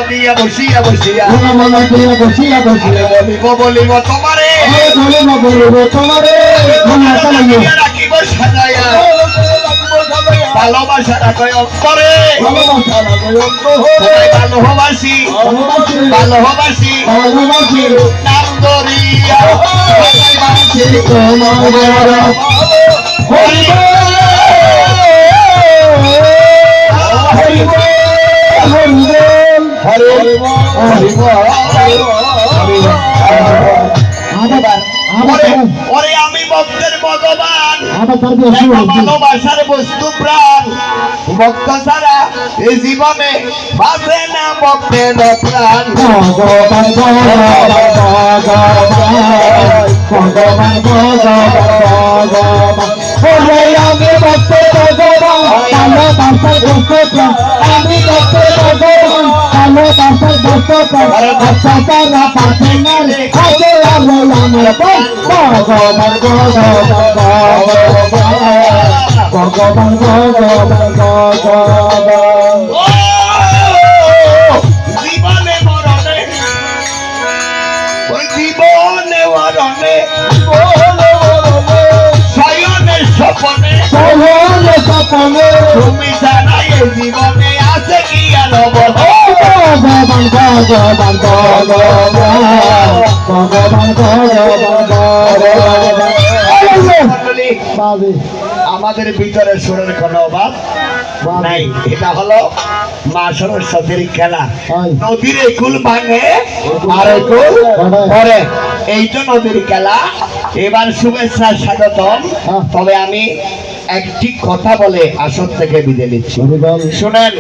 দিয়া বসিয়া বসিয়া বলিব তোমারে রাখিব সাজাইয়া ভালোবাসার অন্তরে ভালোবাসি ভালোবাসি নাম ধরিয়া ওরে আমি ভক্তের ভগবান ভালোবাসার বস্তু প্রাণ ভক্ত ছাড়া এই জীবনে বাঁচে না ভক্তের প্রাণ আমি ভক্তের ভগবান ভালোবাসার বস্তু প্রাণ আমি ভক্তের ভগবান ভালোবাসার বস্তু প্রাণ আচ্ছা তারা পাঠে না রে ভগবান জীবনে মরণে জীবনে মরণে শয়নে স্বপনে তুমি জানাই জীবনে আছে কি আর আমাদের ভিতরে সুরের কোনো অভাব নাই। এটা হলো মা সরস্বতীর খেলা। নদীর একুল ভাঙে আর একুল পরে, এই তো নদীর খেলা। এবার শুভেচ্ছা স্বাগতম। তবে আমি একটি কথা বলে আসর থেকে বিদায় নিচ্ছি, শুনেন।